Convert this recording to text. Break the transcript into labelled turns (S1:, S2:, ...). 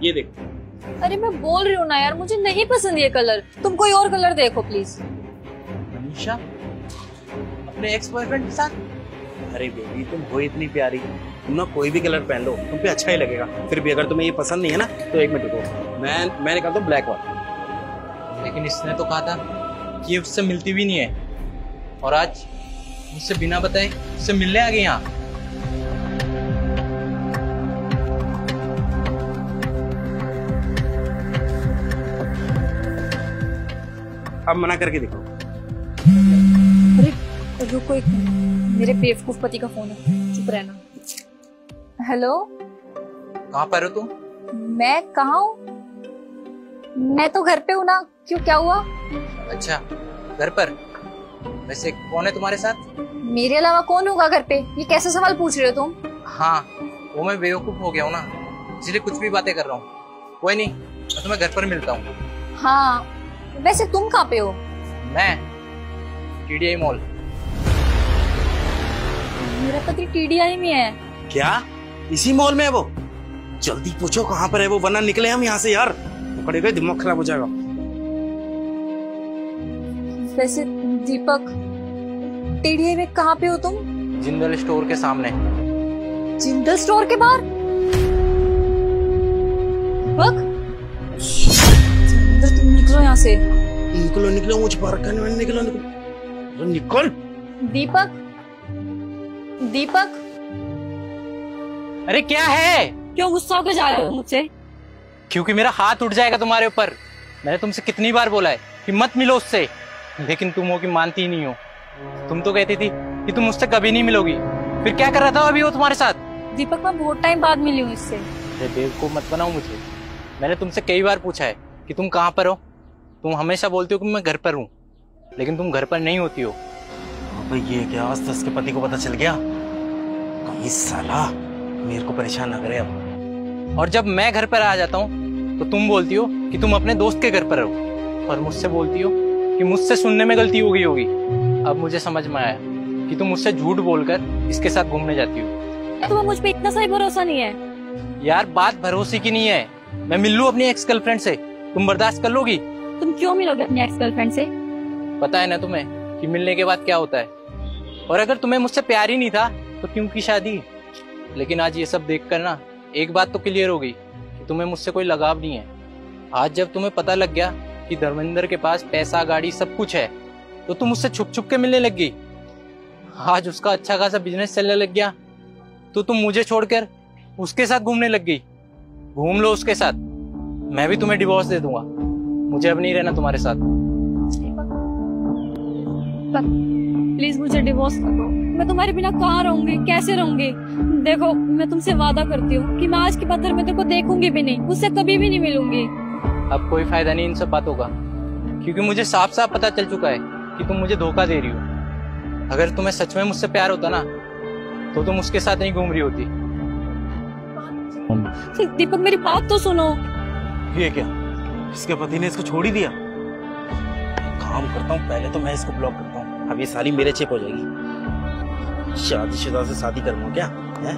S1: ये देखो।
S2: अरे मैं बोल रही हूँ ना यार, मुझे नहीं पसंद ये कलर, तुम कोई और कलर देखो प्लीज।
S1: मनीषा अपने एक्स बॉयफ्रेंड के साथ? अरे बेबी तुम हो इतनी प्यारी, तुम ना कोई भी कलर पहन लो तुम पे अच्छा ही लगेगा। फिर भी अगर तुम्हें ये पसंद नहीं है ना तो एक मिनट रुको, मैं निकालता हूँ ब्लैक वाला।
S3: लेकिन इसने तो कहा था कि ये उससे मिलती भी नहीं है, और आज मुझसे बिना बताए उससे मिलने आ गई यहाँ।
S1: अब मना करके देखो।
S2: अरे रुको एक मिनट, मेरे बेवकूफ पति का फोन है, चुप रहना। हेलो,
S3: कहाँ पर हो तुम?
S2: मैं कहाँ हूँ? मैं तो घर पे हूँ ना, क्यों क्या हुआ?
S3: अच्छा घर पर? वैसे कौन है तुम्हारे साथ?
S2: मेरे अलावा कौन होगा घर पे? ये कैसे सवाल पूछ रहे हो तुम?
S3: हाँ वो मैं बेवकूफ हो गया हूँ ना, इसलिए कुछ भी बातें कर रहा हूँ। कोई नहीं, मैं तुम्हें घर पर मिलता हूँ।
S2: हाँ वैसे तुम कहाँ पे हो?
S3: मैं TDI मॉल।
S2: मेरा पति TDI में है।
S1: क्या इसी मॉल में है वो? जल्दी पूछो कहाँ पर है वो, वरना निकले हम यहाँ से यार, पकड़े गए दिमाग खराब हो जाएगा।
S2: वैसे दीपक, TDI में कहाँ पे हो तुम?
S3: जिंदल स्टोर के सामने।
S2: जिंदल स्टोर के बाहर? दीपक, तुम निकलो यहाँ से।
S1: निकलो निकलो, मुझे पार्क करने में निकलो निकल।
S2: दीपक, दीपक,
S3: अरे क्या है?
S2: क्यों गुस्सा होकर जा रहे हो मुझसे?
S3: क्योंकि मेरा हाथ उठ जाएगा तुम्हारे ऊपर। मैंने तुमसे कितनी बार बोला है कि मत मिलो उससे, लेकिन तुम हो कि मानती ही नहीं हो। तुम तो कहती थी कि तुम मुझसे कभी नहीं मिलोगी, फिर क्या कर रहा था अभी वो तुम्हारे साथ?
S2: दीपक मैं बहुत टाइम बाद मिली हूँ इससे।
S3: बेवकूफ मत बनाओ मुझे। मैंने तुमसे कई बार पूछा है कि तुम कहाँ पर हो, तुम हमेशा बोलती हो कि मैं घर पर हूँ, लेकिन तुम घर पर नहीं होती हो।
S1: अबे ये क्या, आज तो उसके पति को पता चल गया, कहीं साला मेरे को परेशान ना करे अब।
S3: और जब मैं घर पर आ जाता हूँ तो तुम बोलती हो कि तुम अपने दोस्त के घर पर हो, और मुझसे बोलती हो कि मुझसे सुनने में गलती हो गई होगी। अब मुझे समझ में आया कि तुम मुझसे झूठ बोलकर इसके साथ घूमने जाती हो।
S2: तुम्हें मुझ पे इतना सही भरोसा नहीं है?
S3: यार बात भरोसे की नहीं है, मैं मिल लूं अपनी एक्स गर्लफ्रेंड से, तुम बर्दाश्त कर लोगी?
S2: तुम क्यों मिलोगे अपनी एक्स गर्लफ्रेंड से?
S3: पता है ना तुम्हें कि मिलने के बाद क्या होता है। और अगर तुम्हें मुझसे प्यार ही नहीं था तो क्यों की शादी? लेकिन आज ये सब देखकर ना एक बात तो क्लियर हो गई कि तुम्हें मुझसे कोई लगाव नहीं है। आज जब तुम्हें पता लग गया कि धर्मेंद्र के पास पैसा गाड़ी सब कुछ है, तो तुम मुझसे छुप छुप के मिलने लग गई। आज उसका अच्छा खासा बिजनेस चलने लग गया तो तुम मुझे छोड़कर उसके साथ घूमने लग गई। घूम लो उसके साथ, मैं भी तुम्हें डिवोर्स दे दूंगा। मुझे अब नहीं रहना तुम्हारे साथ।
S2: प्लीज मुझे डिवोर्स कर दो, मैं तुम्हारे बिना कहाँ रहूंगी, कैसे रहूंगी? देखो मैं तुमसे वादा करती हूँ कि मैं आज के बाद धर्मेंद्र को देखूंगी भी नहीं, उससे कभी भी नहीं मिलूंगी।
S3: अब कोई फायदा नहीं इन सब बातों का, क्योंकि मुझे साफ साफ पता चल चुका है कि तुम मुझे धोखा दे रही हो। अगर तुम्हें सच में मुझसे प्यार होता ना तो तुम उसके साथ नहीं घूम रही होती।
S2: दीपक मेरी बात तो सुनो।
S1: ये क्या, इसके पति ने इसको छोड़ ही दिया? काम करता हूँ, पहले तो मैं इसको ब्लॉक करता हूँ, अब ये साली मेरे चिप हो जाएगी। शादीशुदा से शादी करूंगा क्या है?